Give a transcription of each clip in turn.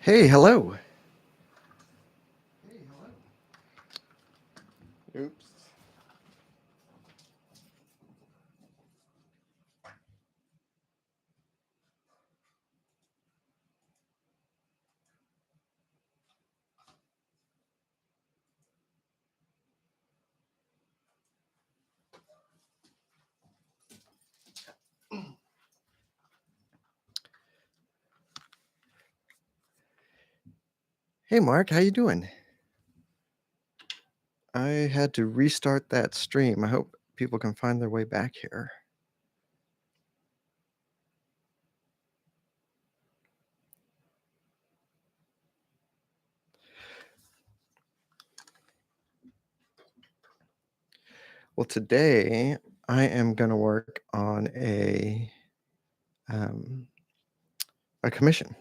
Hey, hello. Oops. Hey, Mark, how you doing? I had to restart that stream. I hope people can find their way back here. Well, today I am going to work on a commission.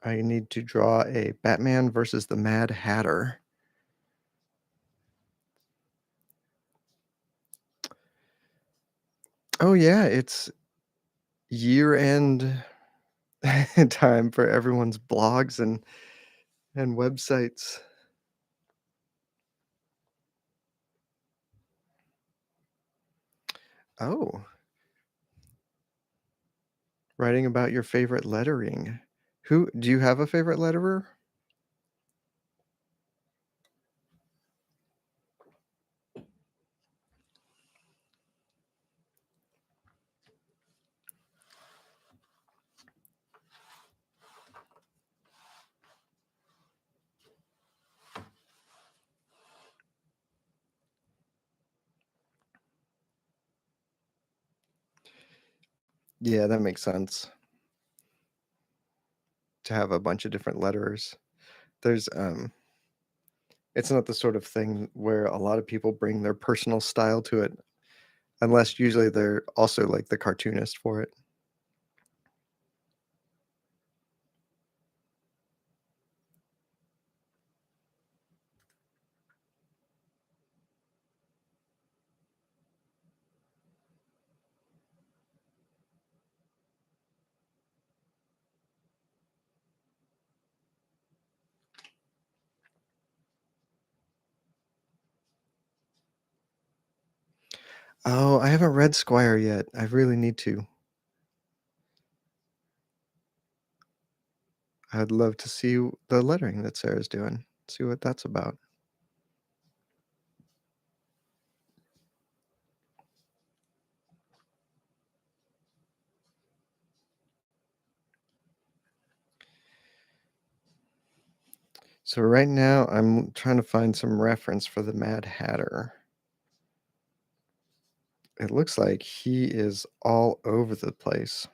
I need to draw a Batman versus the Mad Hatter. Oh yeah, it's year-end time for everyone's blogs and websites. Oh, writing about your favorite lettering. Who do you have a favorite letterer? Yeah, that makes sense to have a bunch of different letterers. There's it's not the sort of thing where a lot of people bring their personal style to it, unless usually they're also like the cartoonist for it. Oh, I haven't read Squire yet. I really need to. I'd love to see the lettering that Sarah's doing. See what that's about. So right now I'm trying to find some reference for the Mad Hatter. It looks like he is all over the place.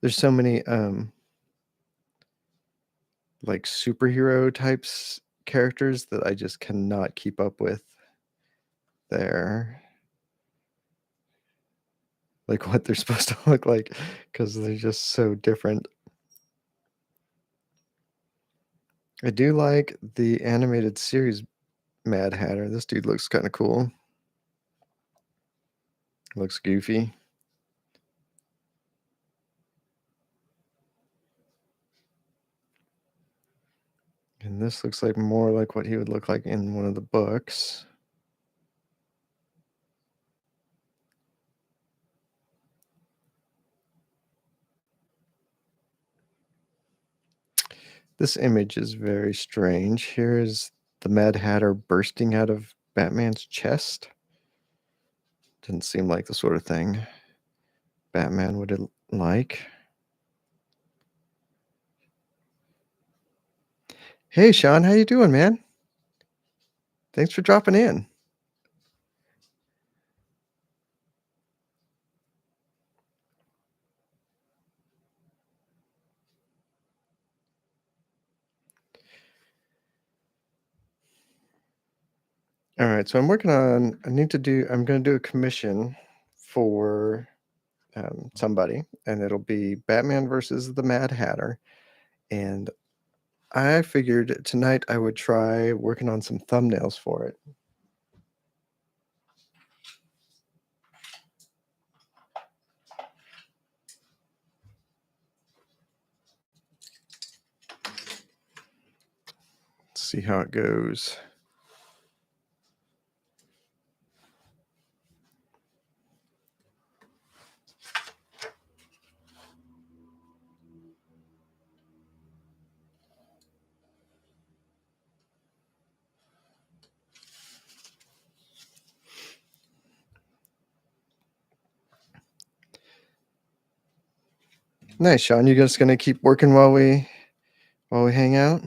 There's so many like superhero types characters that I just cannot keep up with there. Like what they're supposed to look like because they're just so different. I do like the animated series Mad Hatter. This dude looks kind of cool. Looks goofy. And this looks like more like what he would look like in one of the books. This image is very strange. Here's the Mad Hatter bursting out of Batman's chest. Didn't seem like the sort of thing Batman would like. Hey, Sean, how you doing, man? Thanks for dropping in. All right, so I'm working on. I'm going to do a commission for somebody, and it'll be Batman versus the Mad Hatter. And I figured tonight I would try working on some thumbnails for it. see how it goes. Nice, Sean. You just gonna keep working while we hang out?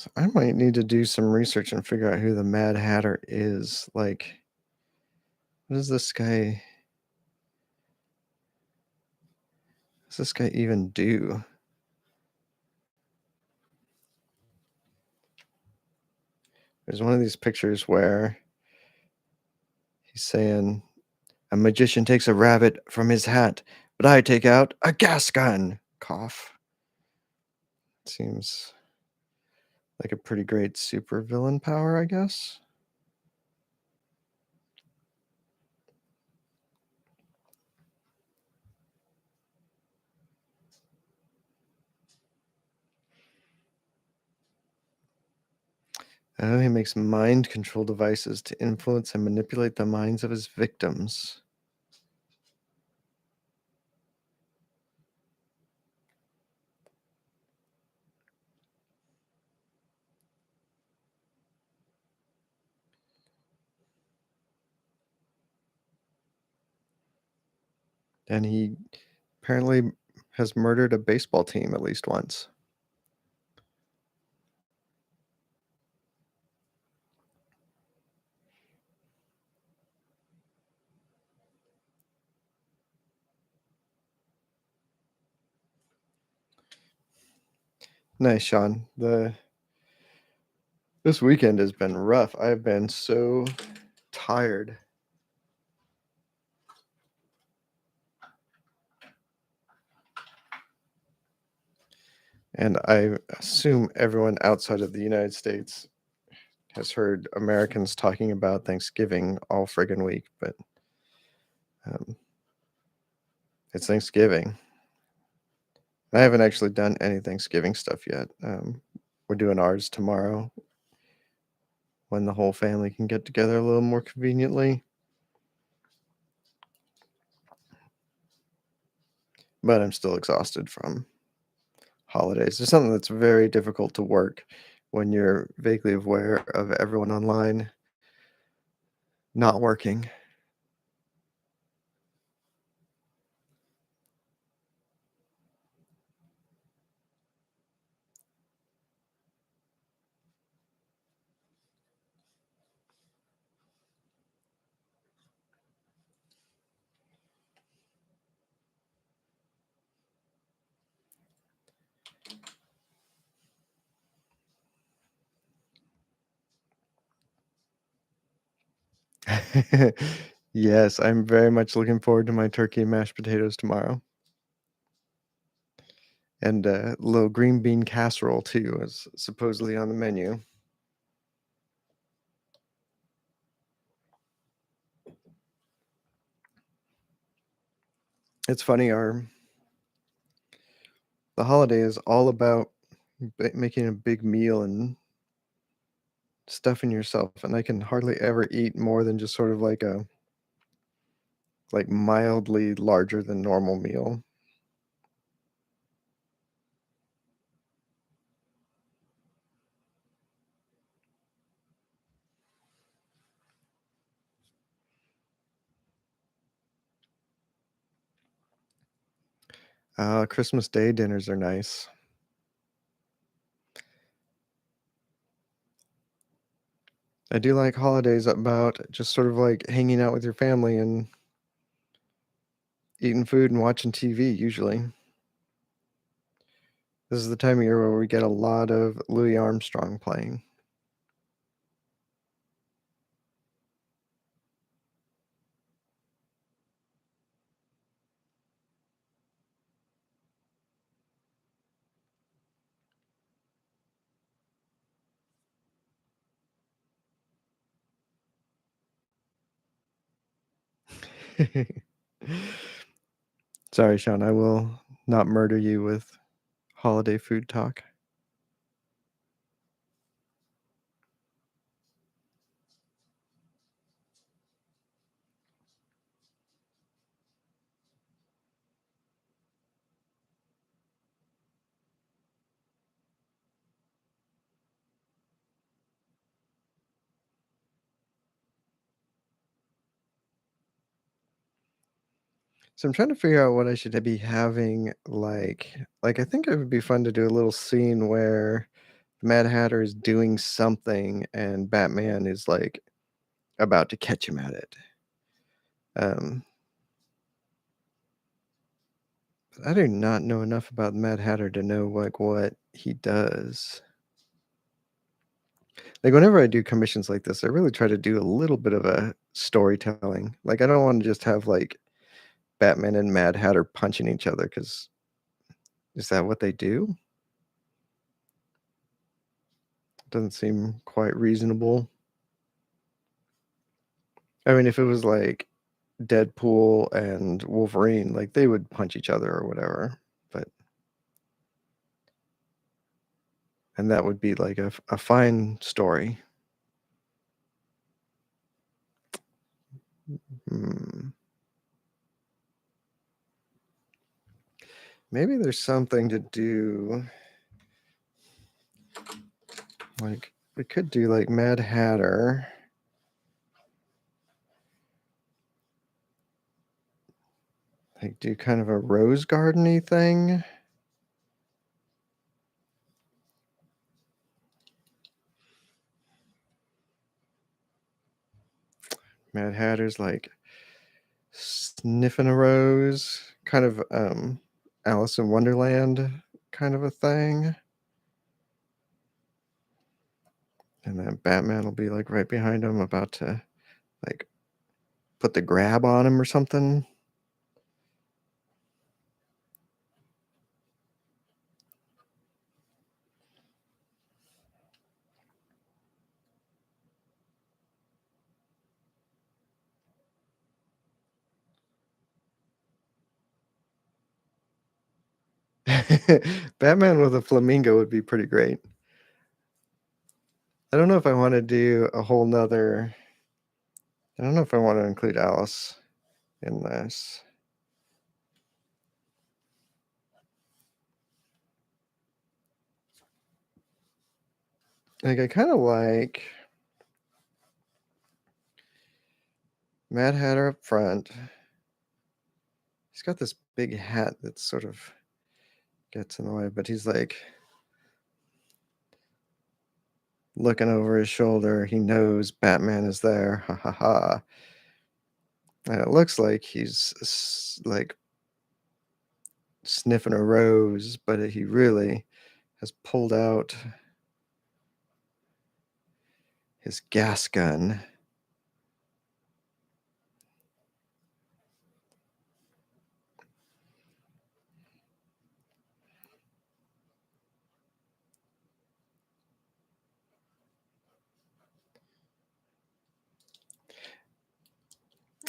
So I might need to do some research and figure out who the Mad Hatter is. Like, what does this guy? What does this guy even do? There's one of these pictures where he's saying, "A magician takes a rabbit from his hat, but I take out a gas gun." Cough. Seems like a pretty great supervillain power, I guess. Oh, he makes mind control devices to influence and manipulate the minds of his victims. And he apparently has murdered a baseball team at least once. Nice, Sean. This weekend has been rough. I've been so tired. And I assume everyone outside of the United States has heard Americans talking about Thanksgiving all friggin' week, but um, it's Thanksgiving. I haven't actually done any Thanksgiving stuff yet. We're doing ours tomorrow when the whole family can get together a little more conveniently. But I'm still exhausted from holidays. There's something that's very difficult to work when you're vaguely aware of everyone online not working. Yes, I'm very much looking forward to my turkey and mashed potatoes tomorrow. And a little green bean casserole too is supposedly on the menu. It's funny, the holiday is all about making a big meal and stuffing yourself, and I can hardly ever eat more than just sort of like a mildly larger than normal meal. Christmas Day dinners are nice. I do like holidays about just sort of like hanging out with your family and eating food and watching TV usually. This is the time of year where we get a lot of Louis Armstrong playing. Sorry, Sean. I will not murder you with holiday food talk. So I'm trying to figure out what I should be having like I think it would be fun to do a little scene where the Mad Hatter is doing something and Batman is like about to catch him at it. Um, but I do not know enough about the Mad Hatter to know like what he does. Like whenever I do commissions like this, I really try to do a little bit of a storytelling. Like I don't want to just have like Batman and Mad Hatter punching each other because is that what they do? Doesn't seem quite reasonable. I mean, if it was like Deadpool and Wolverine, like they would punch each other or whatever, but and that would be like a fine story. Hmm. Maybe there's something to do. Like we could do like Mad Hatter. Like do kind of a rose gardeny thing. Mad Hatter's like sniffing a rose, kind of Alice in Wonderland kind of a thing. And then Batman will be like right behind him about to like put the grab on him or something. Batman with a flamingo would be pretty great. I don't know if I want to do a whole nother. I don't know if I want to include Alice in this. Like, I kind of like Mad Hatter up front. He's got this big hat that sort of gets in the way, but he's like looking over his shoulder. He knows Batman is there. Ha ha ha. And it looks like he's like sniffing a rose, but he really has pulled out his gas gun.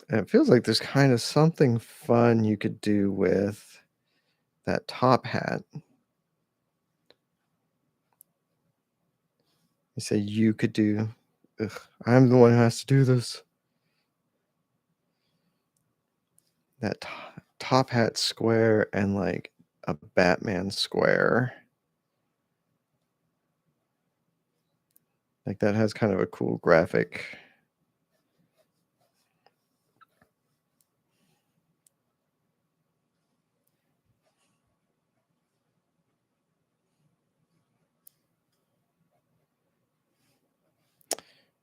And it feels like there's kind of something fun you could do with that top hat. You say you could do. Ugh, I'm the one who has to do this. That top hat square and like a Batman square. Like that has kind of a cool graphic.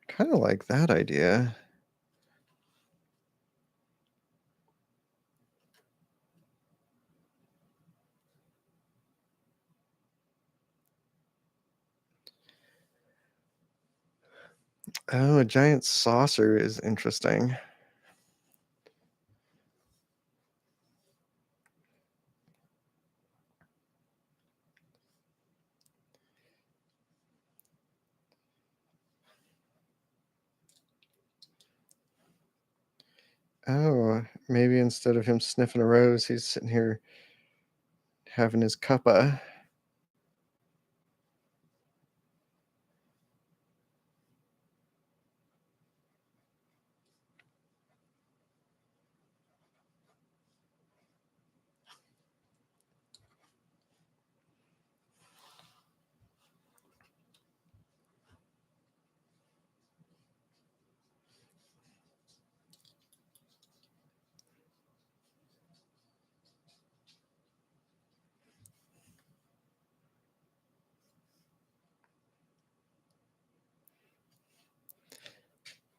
Kind of like that idea. Oh, a giant saucer is interesting. Oh, maybe instead of him sniffing a rose, he's sitting here having his cuppa.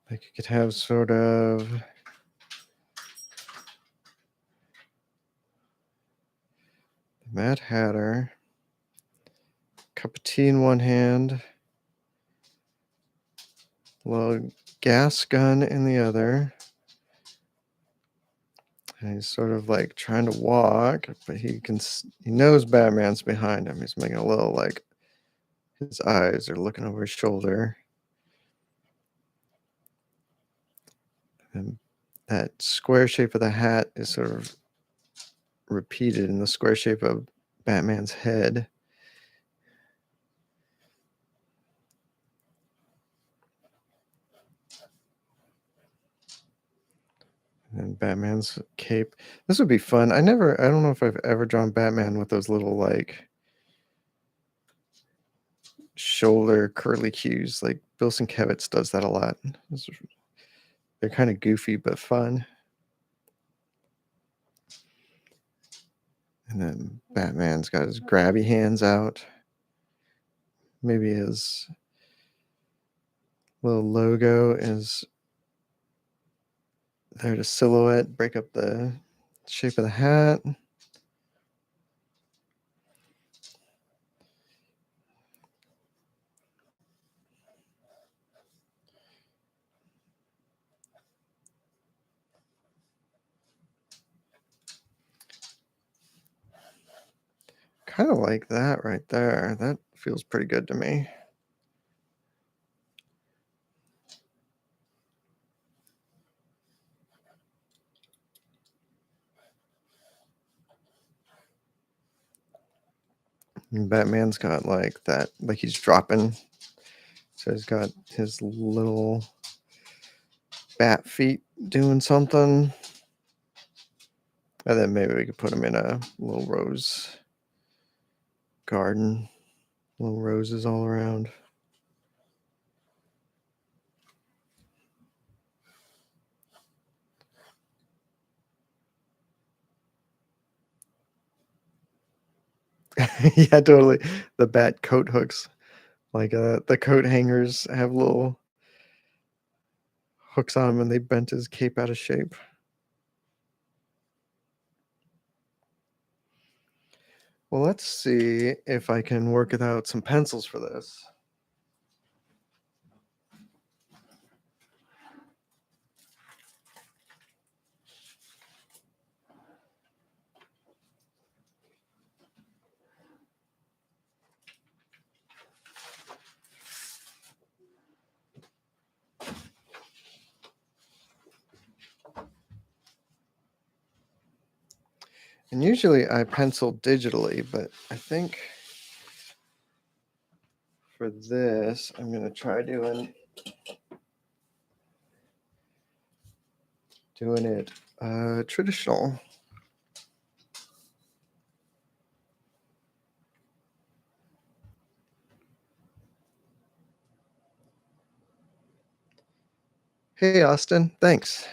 Like you could have sort of the Mad Hatter, cup of tea in one hand, little gas gun in the other. And he's sort of like trying to walk, but he knows Batman's behind him. He's making a little like his eyes are looking over his shoulder. And that square shape of the hat is sort of repeated in the square shape of Batman's head. And Batman's cape. This would be fun. I don't know if I've ever drawn Batman with those little like shoulder curly cues. Like Bill Sienkiewicz does that a lot. They're kind of goofy but fun. And then Batman's got his grabby hands out. Maybe his little logo is there to silhouette, break up the shape of the hat. Kind of like that right there. That feels pretty good to me. And Batman's got like that, like he's dropping. So he's got his little bat feet doing something. And then maybe we could put him in a little rose garden, little roses all around. Yeah, totally. The bat coat hooks. Like the coat hangers have little hooks on them and they bent his cape out of shape. Well, let's see if I can work without some pencils for this. And usually I pencil digitally, but I think for this, I'm going to try doing it traditional. Hey, Austin, thanks.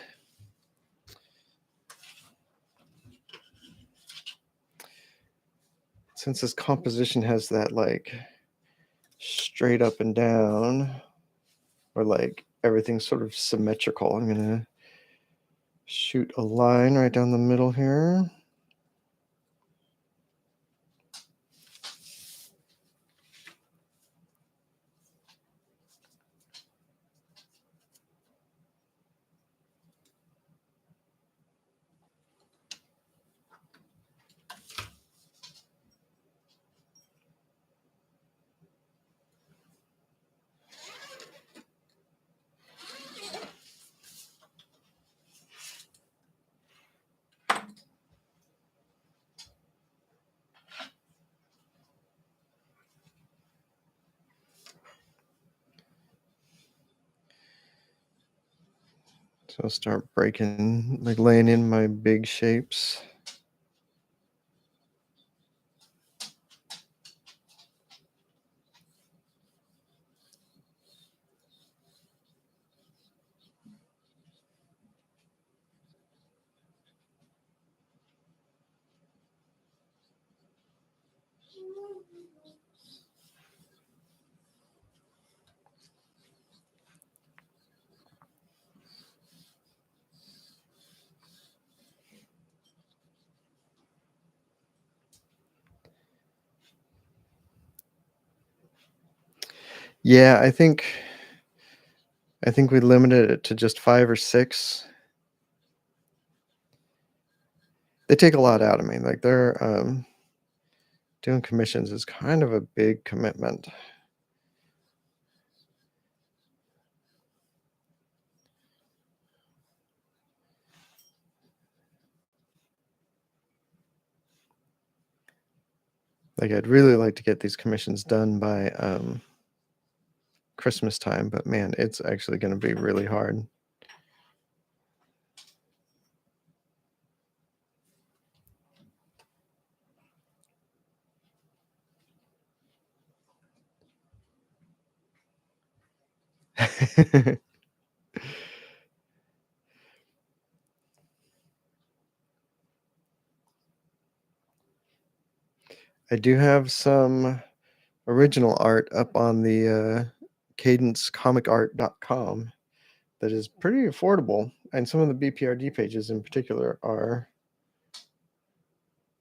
Since this composition has that like straight up and down, or like everything's sort of symmetrical, I'm going to shoot a line right down the middle here. So I'll start breaking, like laying in my big shapes. Yeah, I think we limited it to just 5 or 6. They take a lot out of me, like, they're, doing commissions is kind of a big commitment. Like, I'd really like to get these commissions done by, Christmas time, but man, it's actually gonna be really hard. I do have some original art up on the, cadencecomic.art.com that is pretty affordable, and some of the BPRD pages in particular are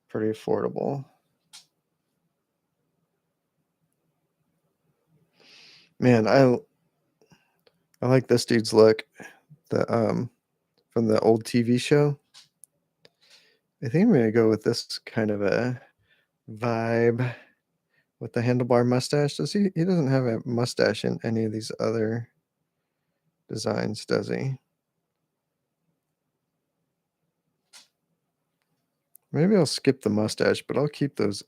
pretty affordable. Man, I like this dude's look, the, from the old TV show. I think I'm gonna go with this kind of a vibe with the handlebar mustache. He doesn't have a mustache in any of these other designs, does he? Maybe I'll skip the mustache, but I'll keep those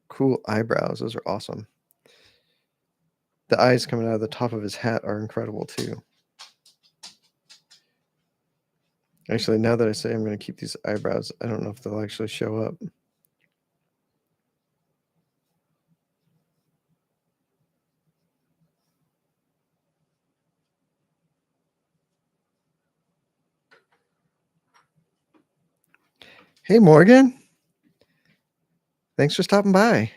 cool eyebrows. Those are awesome. The eyes coming out of the top of his hat are incredible too. Actually, now that I say I'm going to keep these eyebrows, I don't know if they'll actually show up. Hey, Morgan. Thanks for stopping by.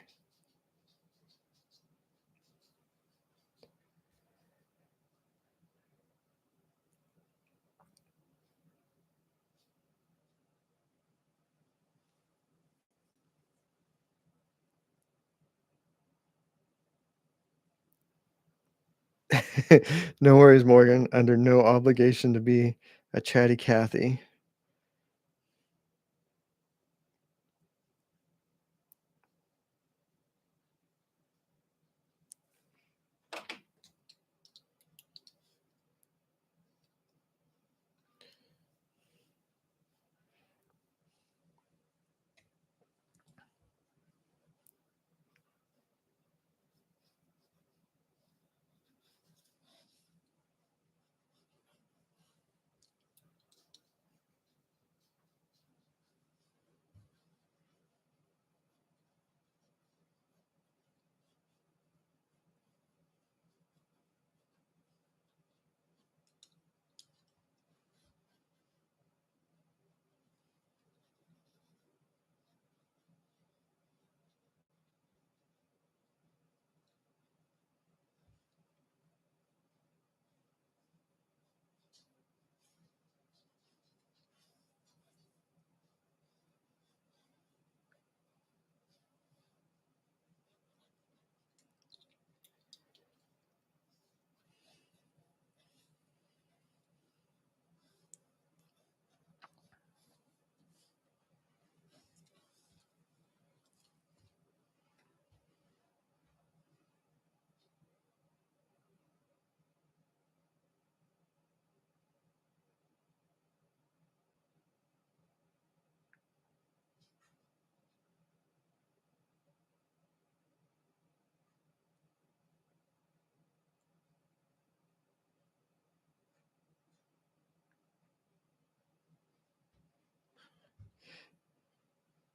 No worries, Morgan. Under no obligation to be a chatty Cathy.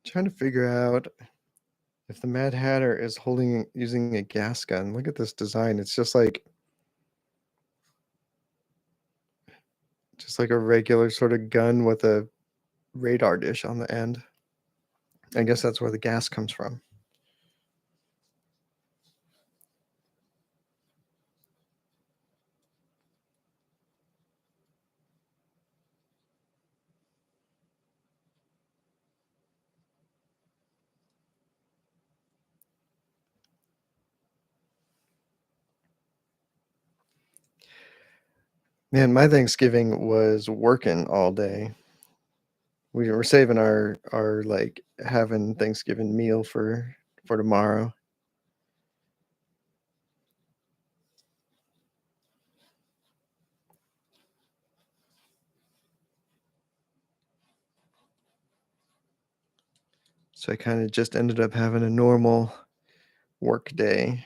Trying to figure out if the Mad Hatter is using a gas gun. Look at this design. It's just like a regular sort of gun with a radar dish on the end. I guess that's where the gas comes from. Man, my Thanksgiving was working all day. We were saving our like having Thanksgiving meal for tomorrow. So I kind of just ended up having a normal work day.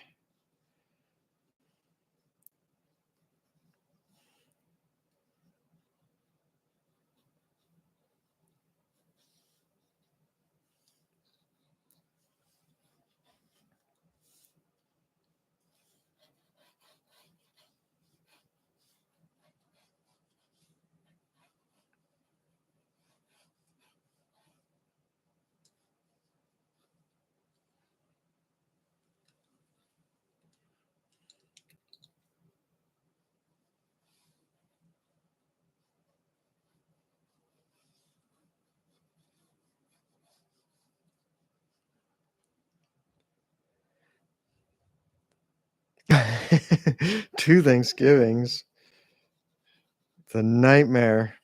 Two Thanksgivings. The nightmare.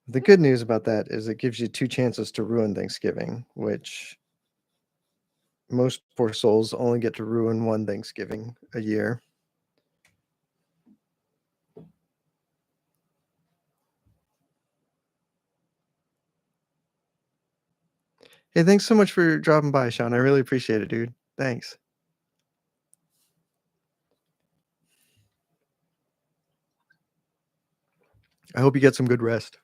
The good news about that is it gives you two chances to ruin Thanksgiving, which most poor souls only get to ruin one Thanksgiving a year. Hey, thanks so much for dropping by, Sean. I really appreciate it, dude. Thanks. I hope you get some good rest.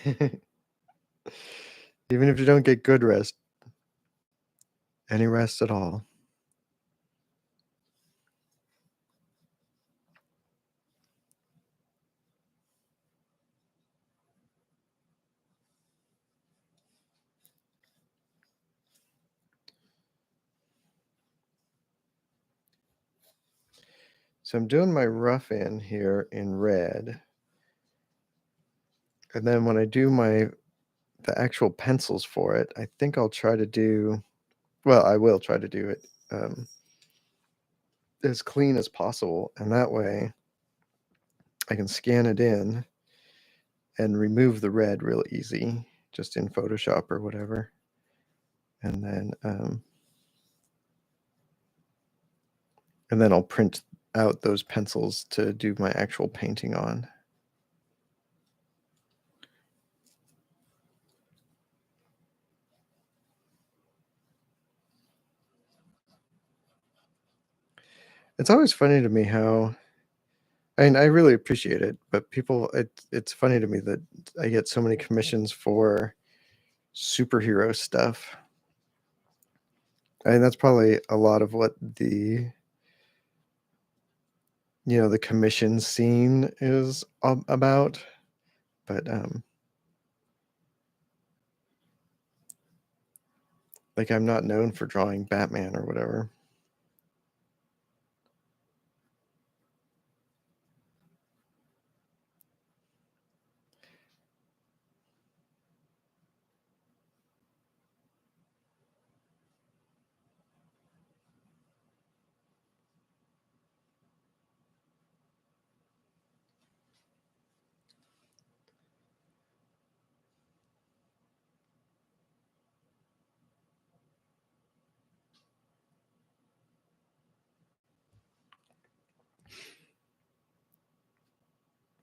Even if you don't get good rest, any rest at all. So I'm doing my rough in here in red. And then when I do the actual pencils for it, I think I'll try to do, well, I will try to do it as clean as possible. And that way I can scan it in and remove the red real easy, just in Photoshop or whatever. And then I'll print out those pencils to do my actual painting on. It's always funny to me how, I mean, I really appreciate it, but it's funny to me that I get so many commissions for superhero stuff. I mean, that's probably a lot of what the commission scene is about. But like, I'm not known for drawing Batman or whatever.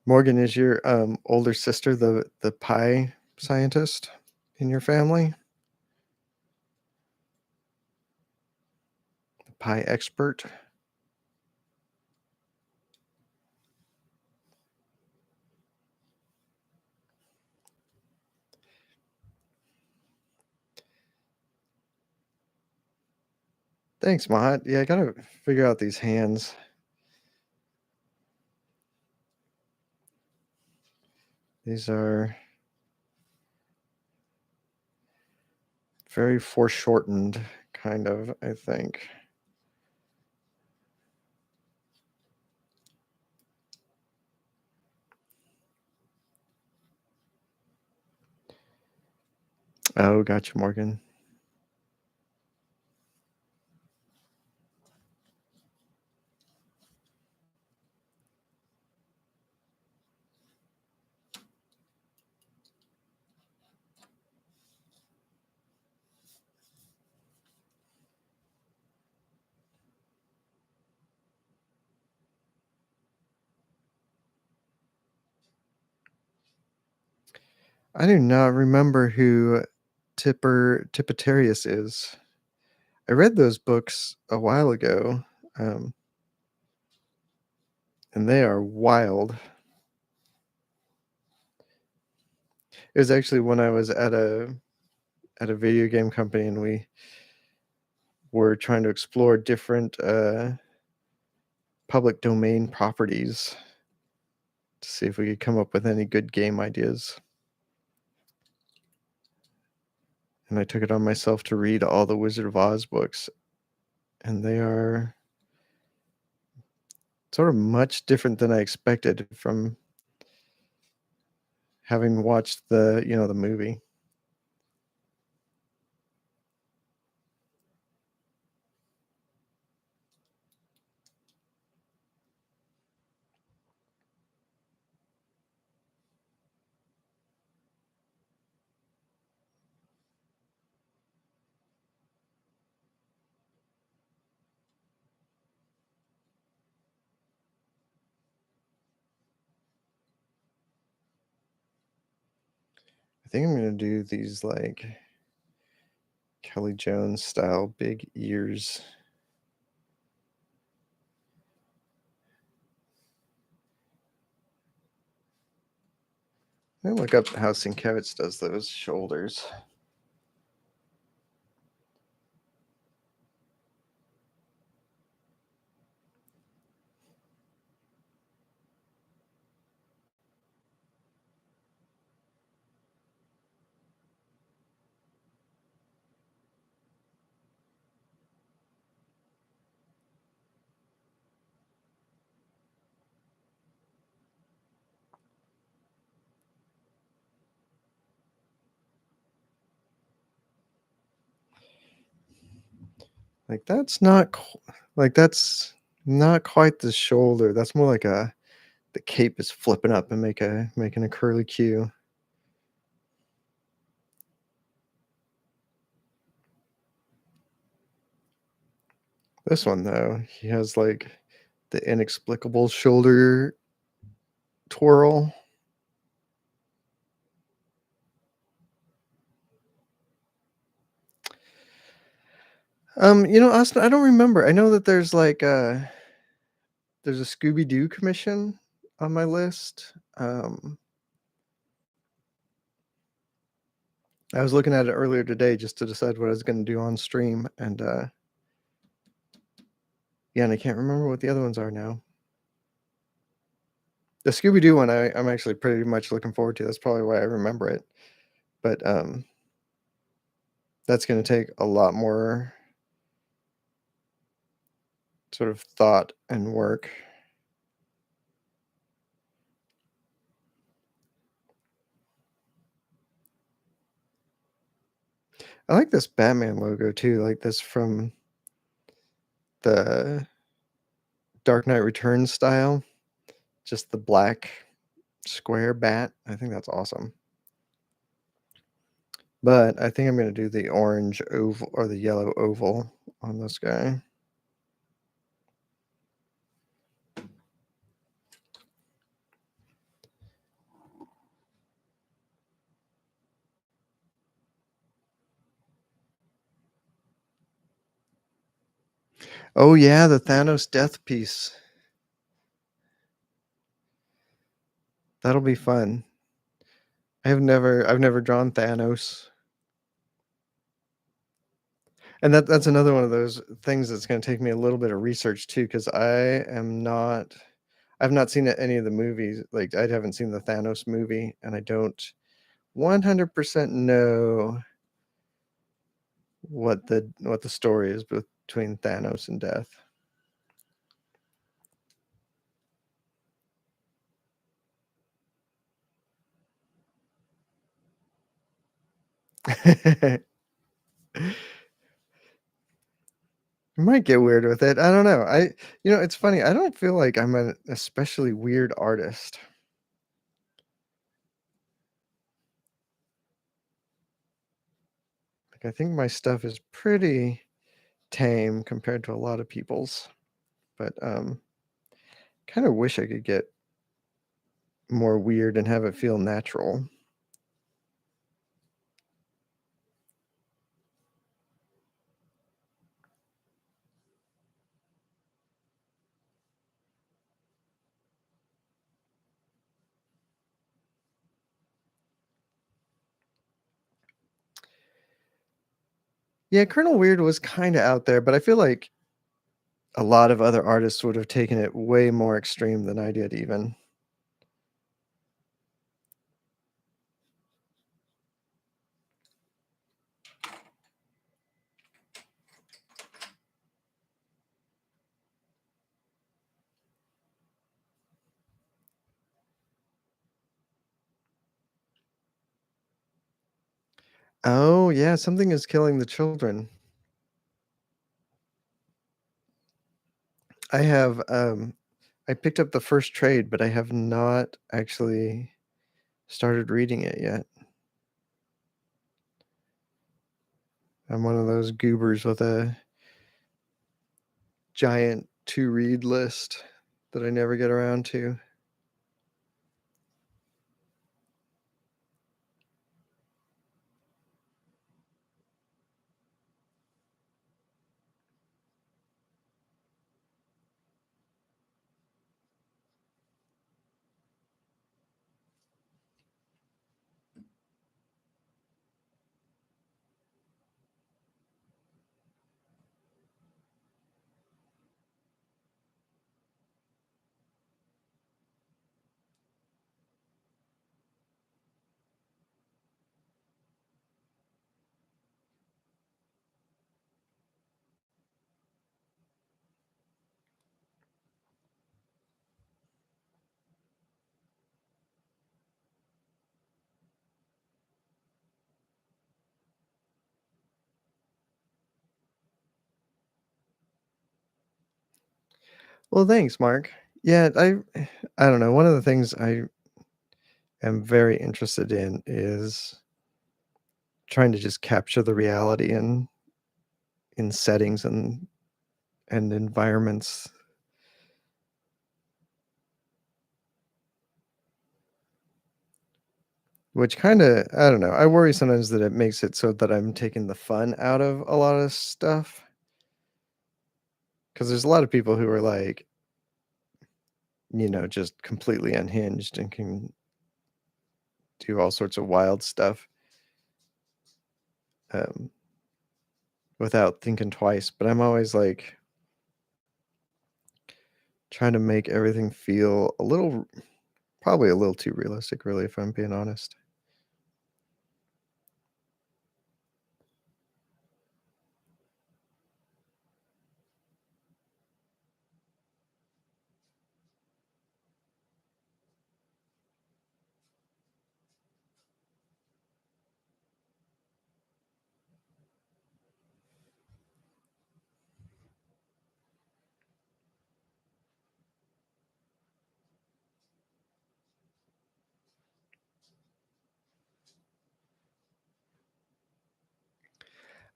Morgan, is your older sister the pie scientist in your family? The pie expert? Thanks, Mahat. Yeah, I gotta figure out these hands. These are very foreshortened, kind of, I think. Oh, gotcha, Morgan. I do not remember who Tipitarius is. I read those books a while ago, um, and they are wild. It was actually when I was at a video game company, and we were trying to explore different public domain properties to see if we could come up with any good game ideas. And I took it on myself to read all the Wizard of Oz books, and they are sort of much different than I expected from having watched the movie. I think I'm gonna do these like Kelly Jones style big ears. Let me look up how Sienkiewicz does those shoulders. Like that's not quite the shoulder. That's more like the cape is flipping up and making a curly Q. This one though, he has like the inexplicable shoulder twirl. Austin, I don't remember. I know that there's a Scooby Doo commission on my list. I was looking at it earlier today just to decide what I was going to do on stream, and yeah, and I can't remember what the other ones are now. The Scooby Doo one, I'm actually pretty much looking forward to. That's probably why I remember it. But that's going to take a lot more sort of thought and work. I like this Batman logo too, like this from the Dark Knight Returns style. Just the black square bat. I think that's awesome. But I think I'm going to do the orange oval or the yellow oval on this guy. Oh yeah, the Thanos death piece. That'll be fun. I've never drawn Thanos. And that's another one of those things that's gonna take me a little bit of research too, because I've not seen any of the movies. Like, I haven't seen the Thanos movie, and I don't 100% know what the story is between Thanos and Death. Might get weird with it. I don't know. It's funny. I don't feel like I'm an especially weird artist. Like, I think my stuff is pretty tame compared to a lot of people's, but kind of wish I could get more weird and have it feel natural. Yeah, Colonel Weird was kind of out there, but I feel like a lot of other artists would have taken it way more extreme than I did even. Oh, yeah, something is killing the children. I have I picked up the first trade, but I have not actually started reading it yet. I'm one of those goobers with a giant to read list that I never get around to. Well, thanks, Mark. Yeah, I don't know. One of the things I am very interested in is trying to just capture the reality in settings and environments, which kind of, I don't know. I worry sometimes that it makes it so that I'm taking the fun out of a lot of stuff, because there's a lot of people who are like, just completely unhinged and can do all sorts of wild stuff um, without thinking twice. But I'm always like trying to make everything feel probably a little too realistic, really, if I'm being honest.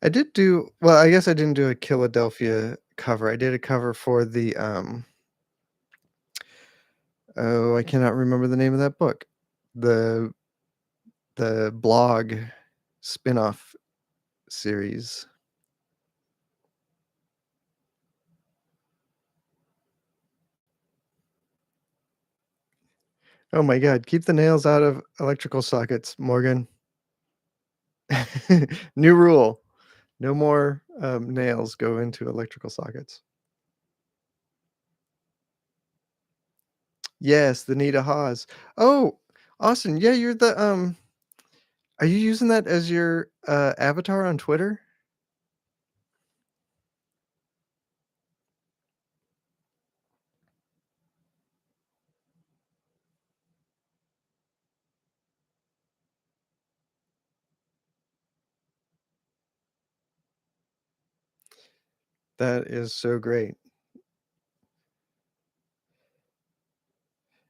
I did do well. I guess I didn't do a Philadelphia cover. I did a cover for the oh, I cannot remember the name of that book. The the blog spin-off series. Oh my god, keep the nails out of electrical sockets, Morgan. New rule. No more, nails go into electrical sockets. Yes, the Nita Haas. Oh, Austin, yeah, you're are you using that as your, avatar on Twitter? That is so great.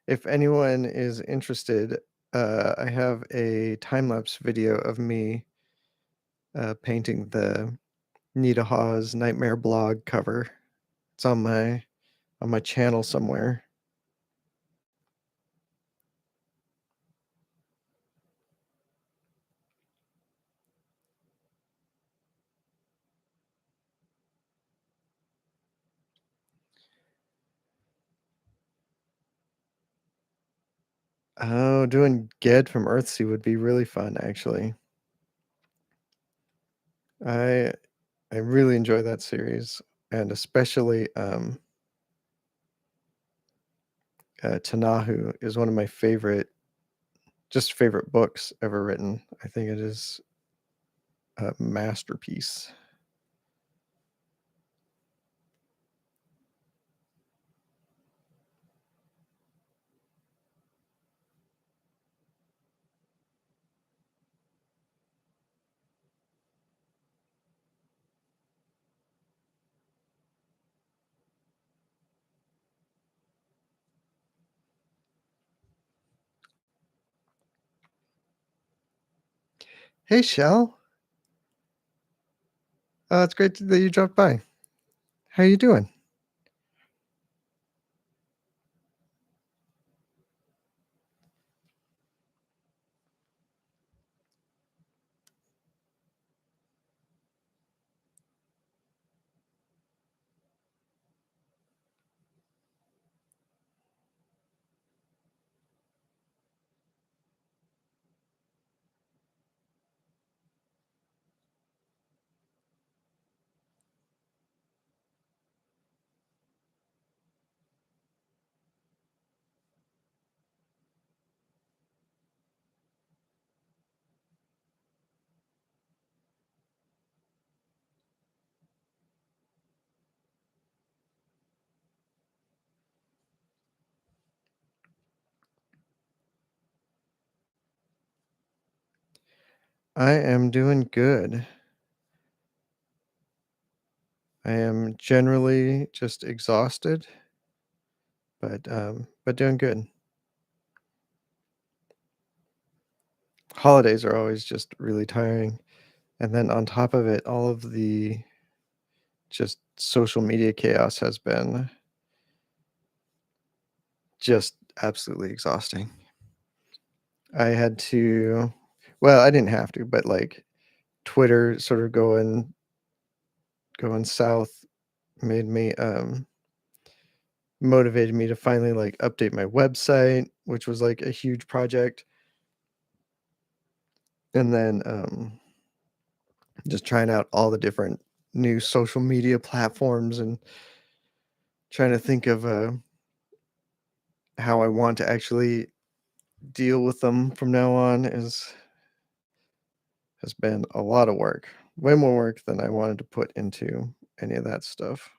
If anyone is interested, I have a time-lapse video of me, painting the Nita Hawes Nightmare blog cover. It's on my channel somewhere. Oh, doing Ged from Earthsea would be really fun, actually. I I really enjoy that series, and especially, Tanahu is one of my favorite books ever written. I think it is a masterpiece. Hey, Shell. It's great that you dropped by. How you doing? I am doing good. I am generally just exhausted, but doing good. Holidays are always just really tiring, and then on top of it, all of the just social media chaos has been just absolutely exhausting. I had to well, I didn't have to, but, like, Twitter sort of going south made me, motivated me to finally, like, update my website, which was, like, a huge project, and then, just trying out all the different new social media platforms and trying to think of, how I want to actually deal with them from now on has been a lot of work. Way more work than I wanted to put into any of that stuff.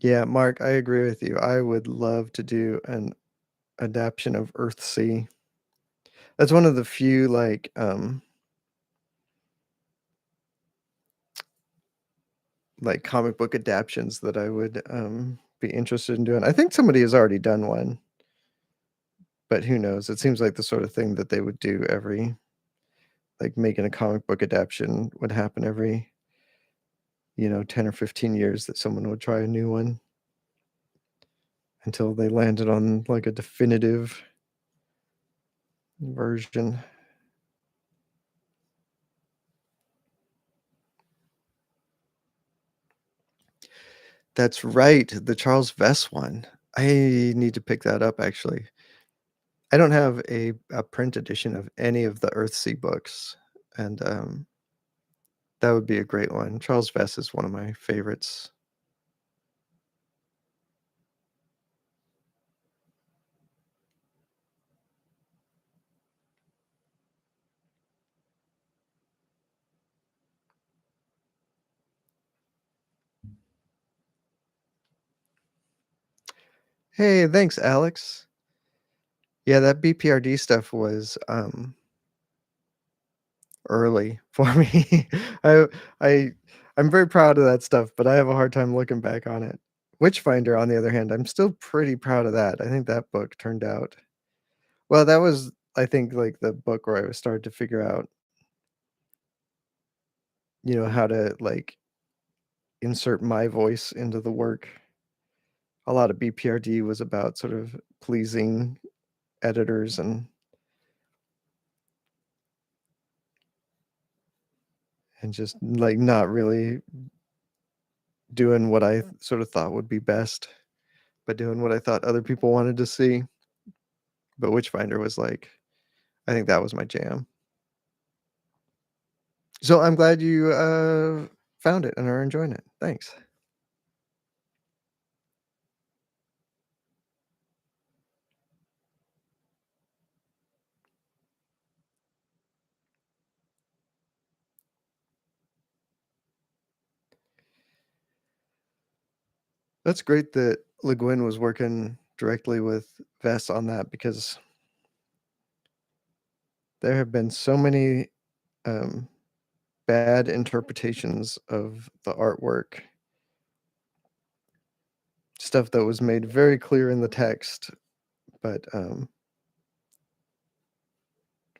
Yeah, Mark, I agree with you. I would love to do an adaptation of Earthsea. That's one of the few, like, comic book adaptations that I would, be interested in doing. I think somebody has already done one, but who knows? It seems like the sort of thing that they would do every like, making a comic book adaptation would happen every, 10 or 15 years that someone would try a new one. until they landed on like a definitive version. That's right, the Charles Vess one. I need to pick that up actually. I don't have a print edition of any of the Earthsea books, and, that would be a great one. Charles Vess is one of my favorites. Hey, thanks, Alex. Yeah, that BPRD stuff was, early for me. I I I'm very proud of that stuff, but I have a hard time looking back on it. Witchfinder, on the other hand, I'm still pretty proud of that. I think that book turned out well, that was, I think, like, the book where I was started to figure out, how to, like, insert my voice into the work. A lot of BPRD was about sort of pleasing editors and just, like, not really doing what I sort of thought would be best, but doing what I thought other people wanted to see. But Witchfinder was like I think that was my jam. So I'm glad you, found it and are enjoying it. Thanks. That's great that Le Guin was working directly with Vess on that because there have been so many, um, bad interpretations of the artwork, stuff that was made very clear in the text, but,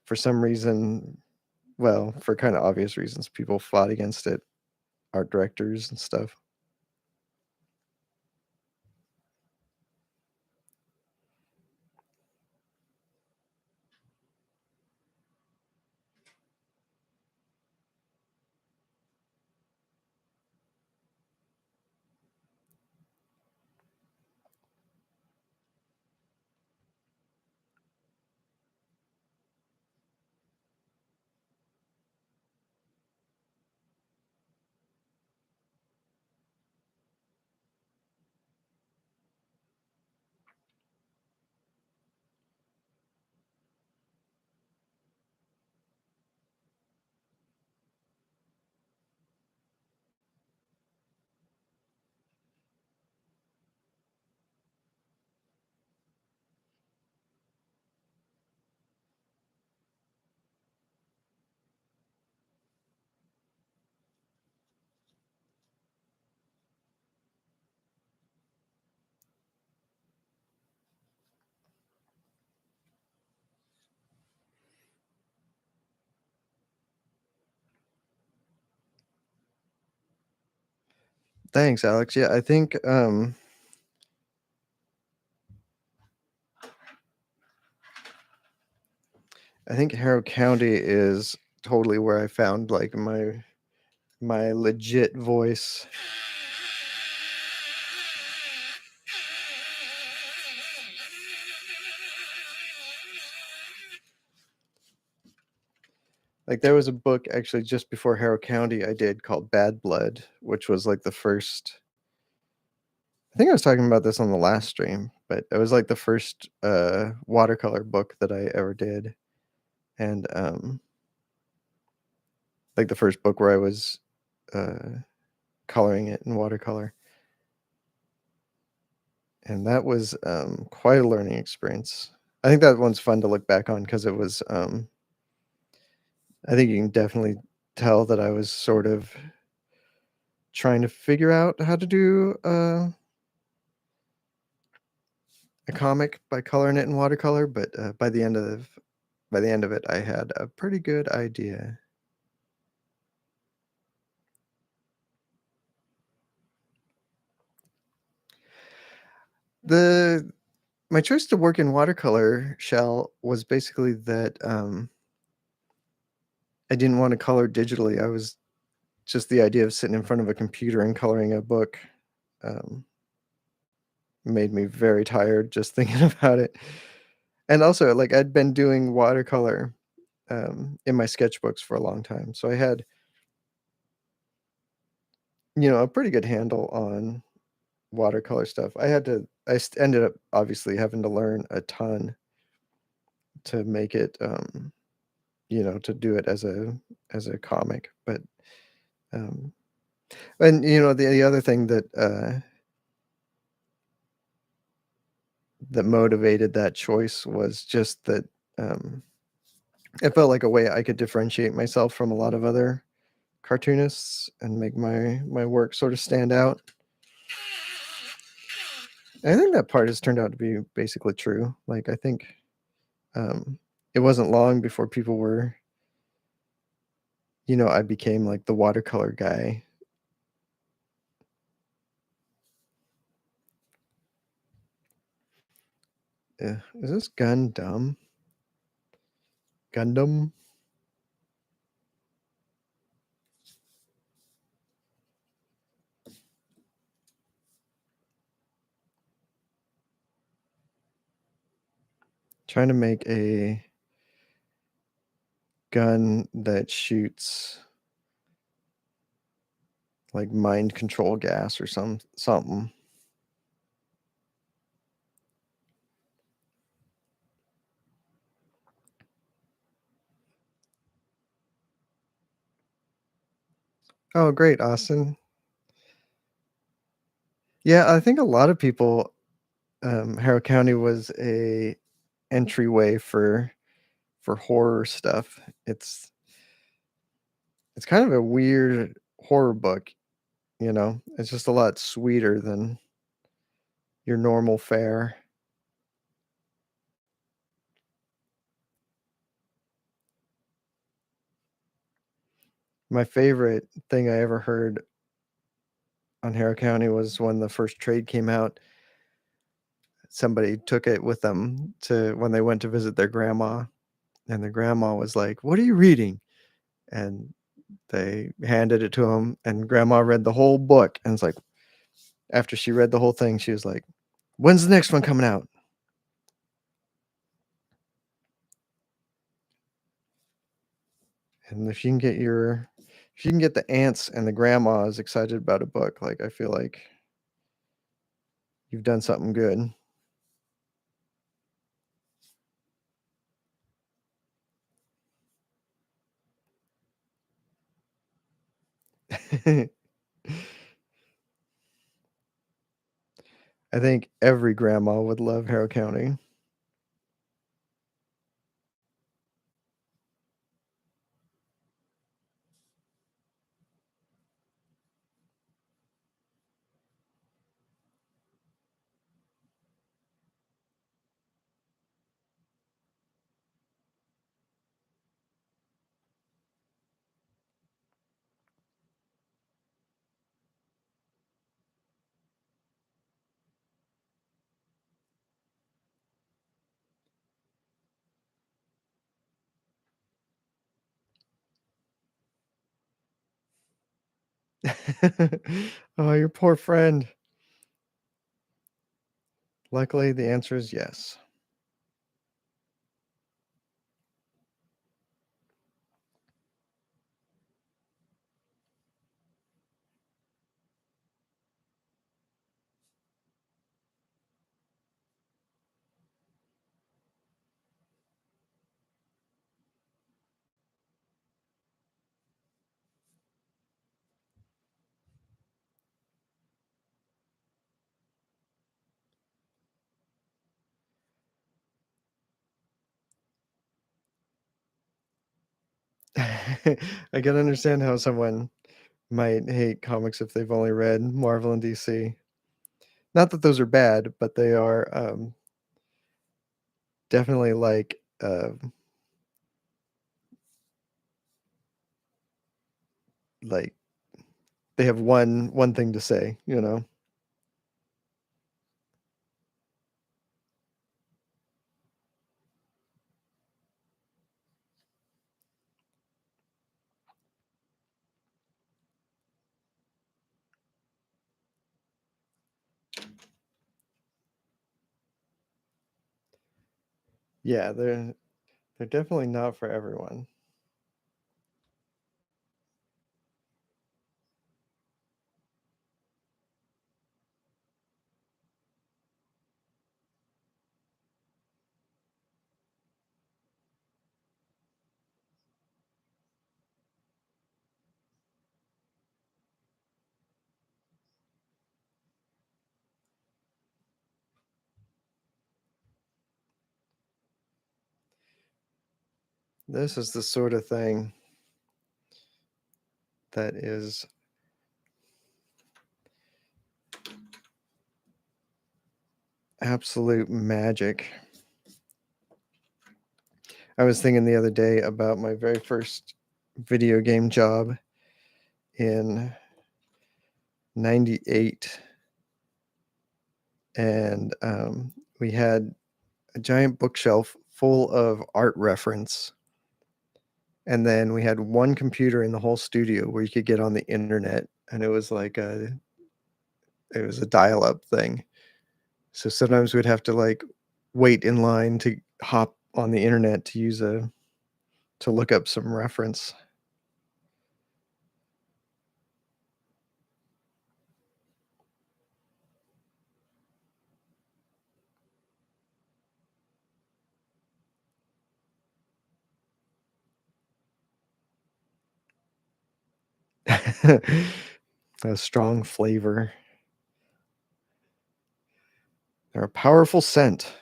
for some reason, well, for kinda obvious reasons, people fought against it, art directors and stuff. Thanks, Alex. Yeah, I think Harrow County is totally where I found, like, my legit voice. Like, there was a book actually just before Harrow County I did called Bad Blood, which was, like, the first I think I was talking about this on the last stream, but it was, like, the first, watercolor book that I ever did, and, like, the first book where I was, uh, coloring it in watercolor, and that was, quite a learning experience. I think that one's fun to look back on because it was, I think you can definitely tell that I was sort of trying to figure out how to do, a comic by coloring it in watercolor, but, by the end of it, I had a pretty good idea. The my choice to work in watercolor shell was basically that, I didn't wanna color digitally. I was just the idea of sitting in front of a computer and coloring a book, um, made me very tired just thinking about it. And also, like, I'd been doing watercolor, in my sketchbooks for a long time, so I had, a pretty good handle on watercolor stuff. Ended up obviously having to learn a ton to make it, to do it as a comic, but, um and, the other thing that motivated that choice was just that, um, it felt like a way I could differentiate myself from a lot of other cartoonists and make my work sort of stand out. And I think that part has turned out to be basically true. Like, I think, um, it wasn't long before people were I became, like, the watercolor guy. Is this Gundam? Gundam? Trying to make a gun that shoots, like, mind control gas or something. Oh, great, Austin. Yeah, I think a lot of people, Harrow County was a entryway for horror stuff. It's kind of a weird horror book, you know? It's just a lot sweeter than your normal fare. My favorite thing I ever heard on Harrow County was when the first trade came out, somebody took it with them to when they went to visit their grandma, and the grandma was like, "What are you reading?" And they handed it to him, and grandma read the whole book, and it's like after she read the whole thing, she was like, "When's the next one coming out?" And if you can get the aunts and the grandmas excited about a book, like, I feel like you've done something good. I think every grandma would love Harrow County. Oh, your poor friend. Luckily, the answer is yes. I can understand how someone might hate comics if they've only read Marvel and DC. Not that those are bad, but they are, definitely like they have one thing to say, you know? Yeah, they're definitely not for everyone. This is the sort of thing that is absolute magic. I was thinking the other day about my very first video game job in 98, and we had a giant bookshelf full of art reference, and then we had one computer in the whole studio where you could get on the internet, and it was a dial-up thing. So sometimes we'd have to like wait in line to hop on the internet to look up some reference. A strong flavor. They're a powerful scent.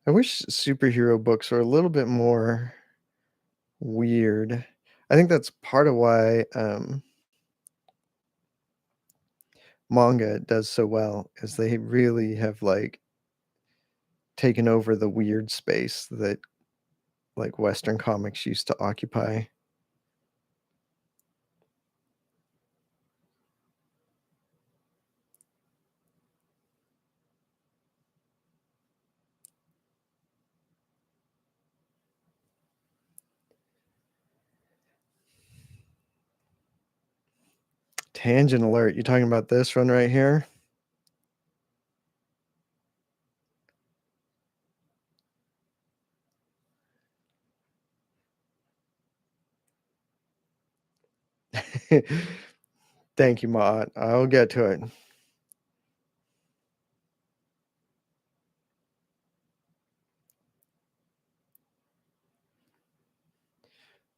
I wish superhero books were a little bit more weird. I think that's part of why manga does so well, is they really have like taken over the weird space that like Western comics used to occupy. Tangent alert. You talking about this one right here? Thank you, Maud. I'll get to it.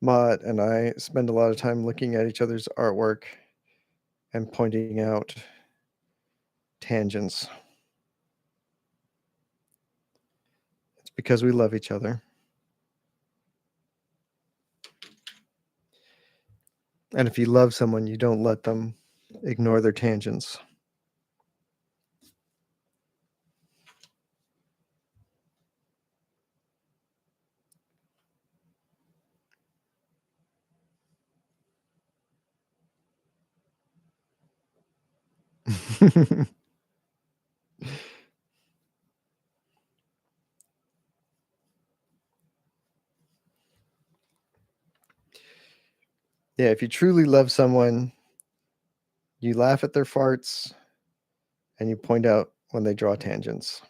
Maud and I spend a lot of time looking at each other's artwork and pointing out tangents. It's because we love each other. And if you love someone, you don't let them ignore their tangents. Yeah, if you truly love someone, you laugh at their farts and you point out when they draw tangents.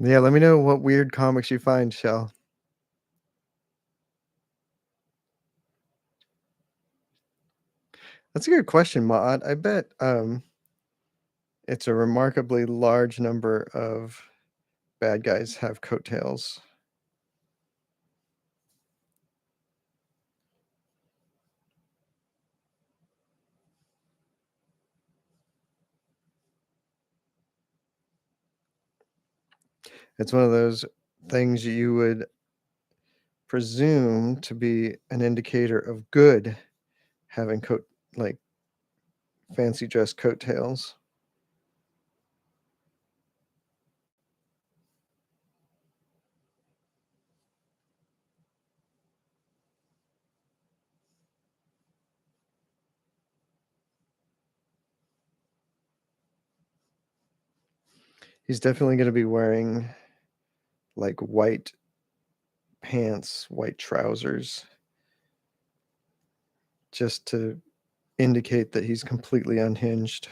Yeah, let me know what weird comics you find, Shell. That's a good question, Maud. I bet it's a remarkably large number of bad guys have coattails. It's one of those things you would presume to be an indicator of good having like fancy dress coattails. He's definitely going to be wearing like white pants, white trousers, just to indicate that he's completely unhinged.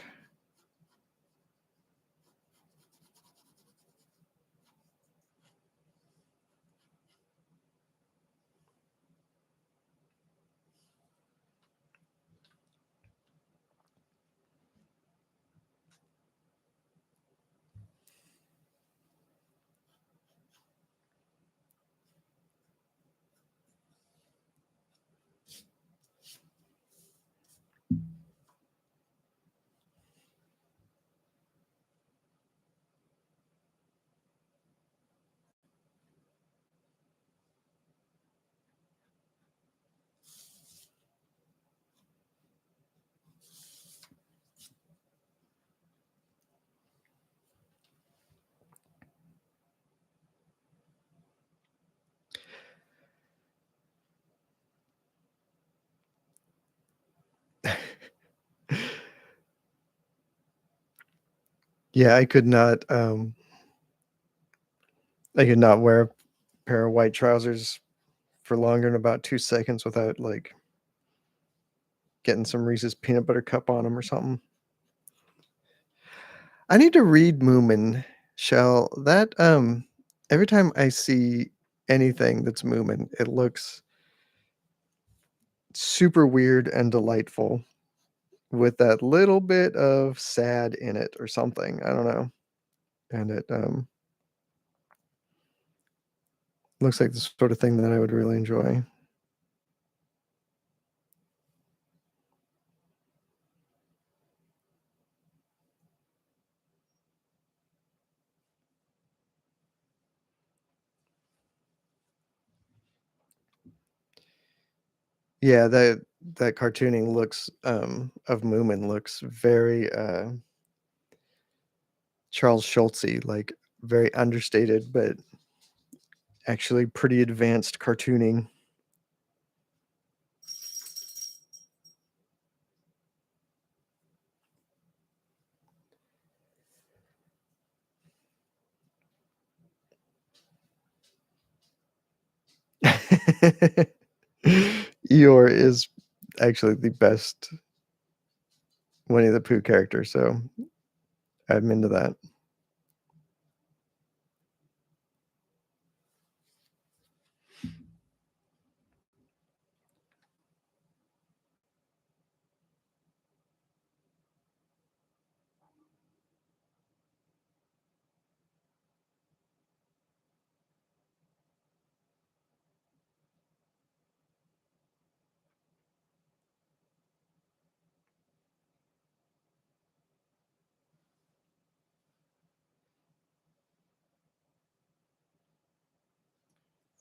Yeah, I could not wear a pair of white trousers for longer than about 2 seconds without like getting some Reese's peanut butter cup on them or something. I need to read Moomin, Shell. That every time I see anything that's Moomin, it looks super weird and delightful with that little bit of sad in it or something. I don't know. And it looks like the sort of thing that I would really enjoy. Yeah, that cartooning looks of Moomin looks very Charles Schultzy, like very understated, but actually pretty advanced cartooning. Eeyore is actually the best Winnie the Pooh character, so I'm into that.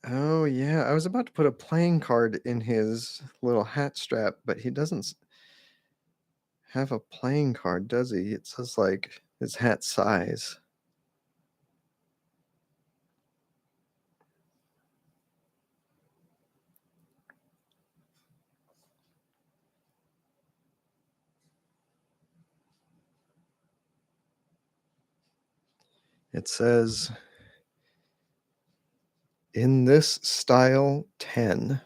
Oh yeah, I was about to put a playing card in his little hat strap, but he doesn't have a playing card, does he? It says like his hat size. It says in this style 10.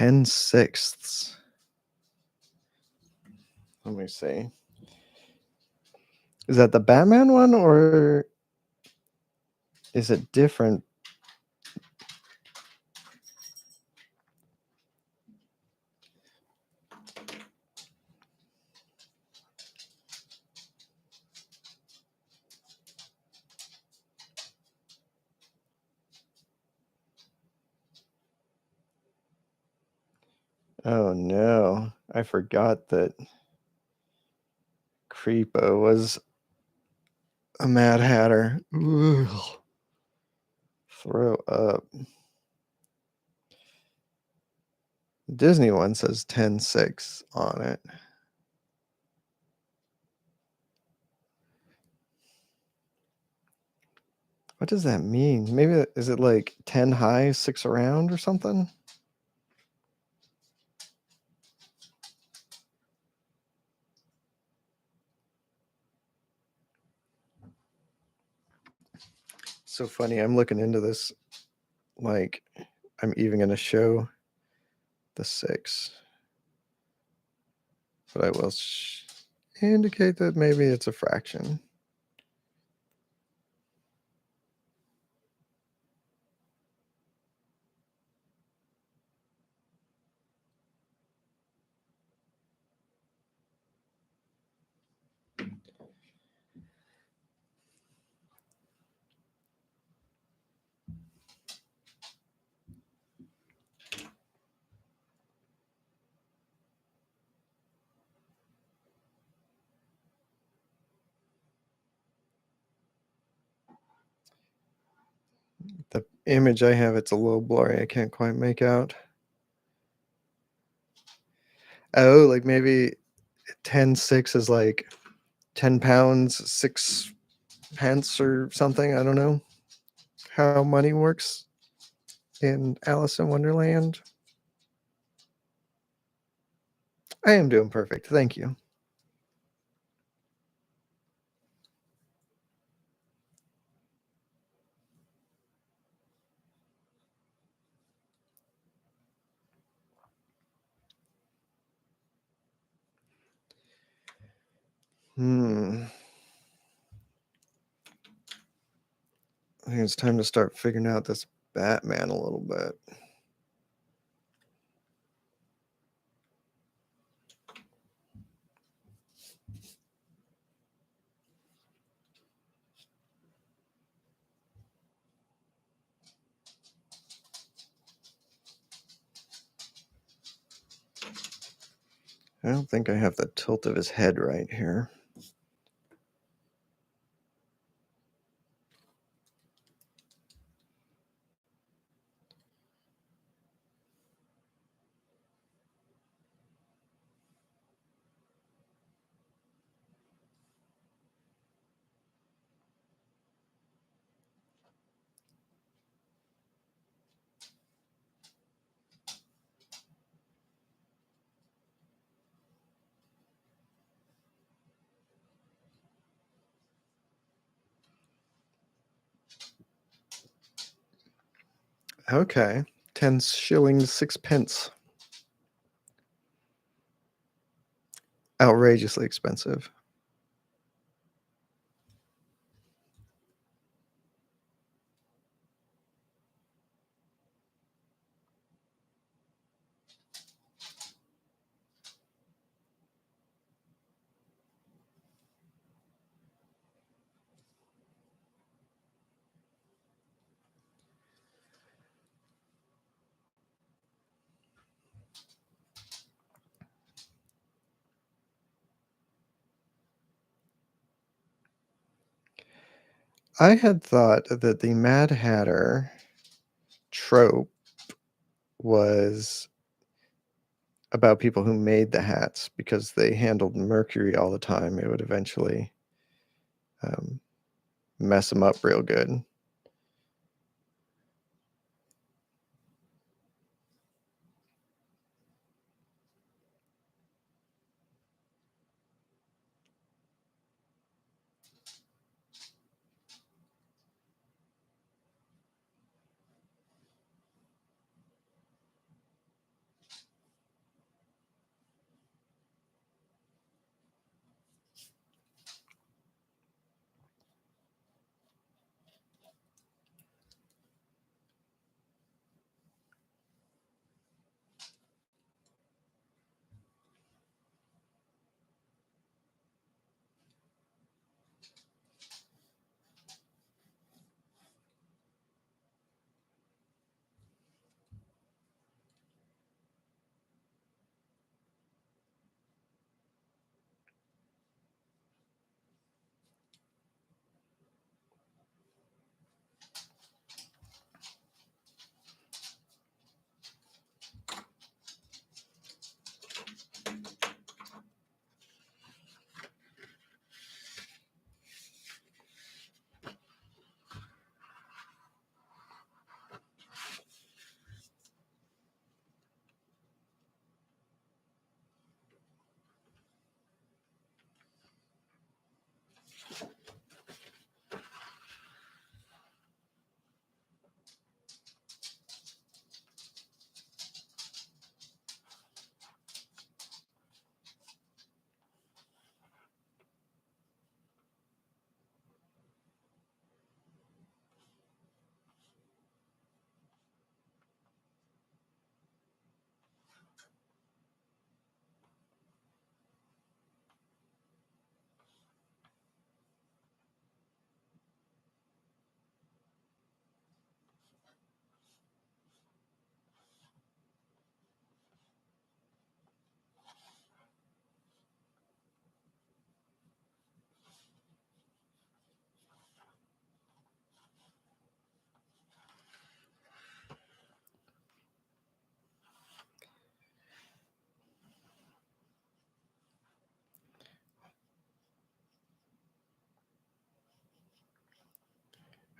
10/6. Let me see. Is that the Batman one or is it different? Oh no, I forgot that Creepo was a Mad Hatter. Ugh. Throw up. Disney one says 10/6 on it. What does that mean? Maybe is it like 10 high, 6 around or something? So funny. I'm looking into this. Like, I'm even going to show the 6. But I will indicate that maybe it's a fraction. The image I have, it's a little blurry. I can't quite make out. Oh, like maybe 10/6 is like 10 pounds, 6 pence or something. I don't know how money works in Alice in Wonderland. I am doing perfect. Thank you. I think it's time to start figuring out this Batman a little bit. I don't think I have the tilt of his head right here. Okay. 10 shillings, 6 pence. Outrageously expensive. I had thought that the Mad Hatter trope was about people who made the hats because they handled mercury all the time. It would eventually mess them up real good.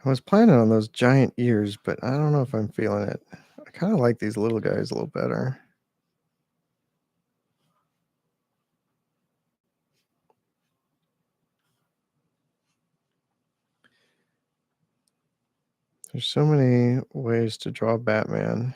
I was planning on those giant ears, but I don't know if I'm feeling it. I kind of like these little guys a little better. There's so many ways to draw Batman.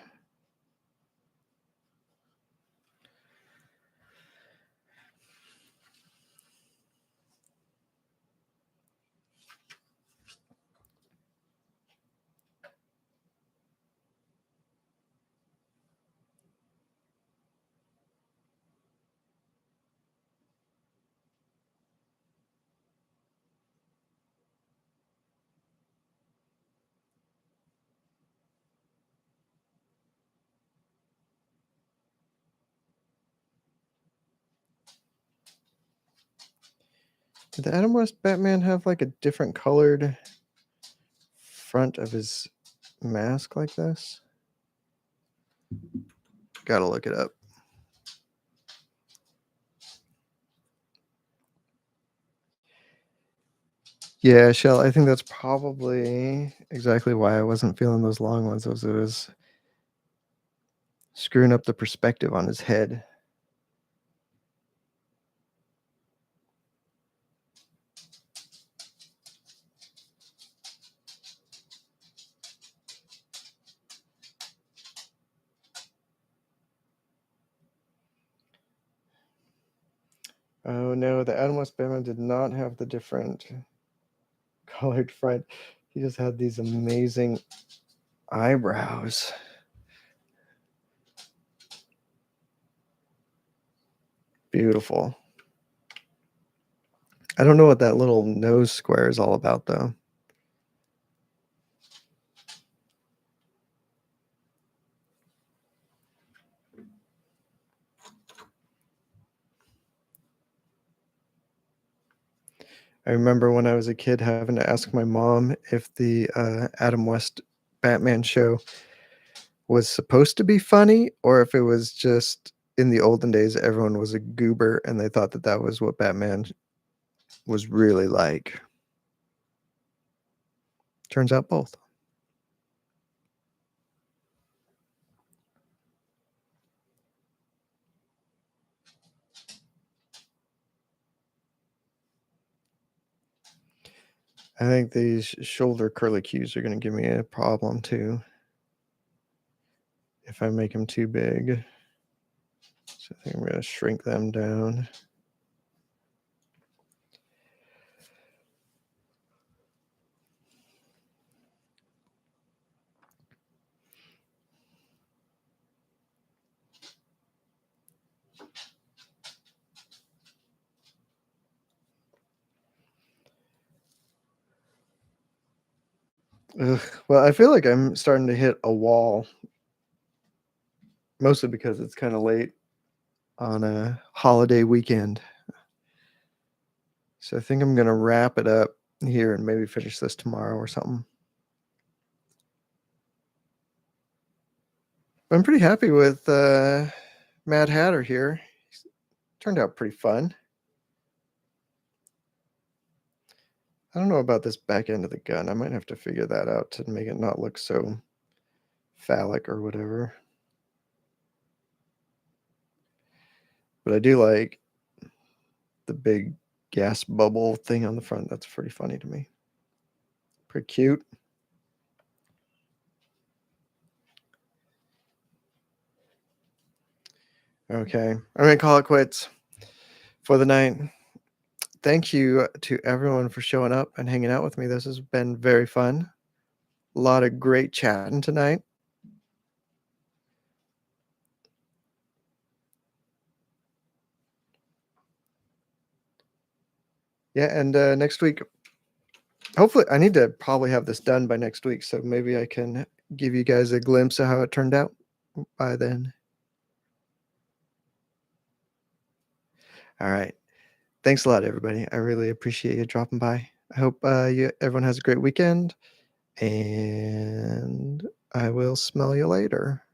Did the Adam West Batman have like a different colored front of his mask like this? Gotta look it up. Yeah, Shell, I think that's probably exactly why I wasn't feeling those long ones. It was screwing up the perspective on his head. Oh no, the Adam West Batman did not have the different colored front. He just had these amazing eyebrows. Beautiful. I don't know what that little nose square is all about, though. I remember when I was a kid having to ask my mom if the Adam West Batman show was supposed to be funny or if it was just in the olden days everyone was a goober and they thought that that was what Batman was really like. Turns out both. I think these shoulder curlicues are going to give me a problem too if I make them too big. So I think I'm going to shrink them down. Ugh. Well, I feel like I'm starting to hit a wall, mostly because it's kind of late on a holiday weekend. So I think I'm going to wrap it up here and maybe finish this tomorrow or something. I'm pretty happy with Mad Hatter here. Turned out pretty fun. I don't know about this back end of the gun. I might have to figure that out to make it not look so phallic or whatever. But I do like the big gas bubble thing on the front. That's pretty funny to me. Pretty cute. Okay, I'm gonna call it quits for the night. Thank you to everyone for showing up and hanging out with me. This has been very fun. A lot of great chatting tonight. Yeah, and next week, hopefully, I need to probably have this done by next week, so maybe I can give you guys a glimpse of how it turned out by then. All right. Thanks a lot, everybody. I really appreciate you dropping by. I hope everyone has a great weekend, and I will smell you later.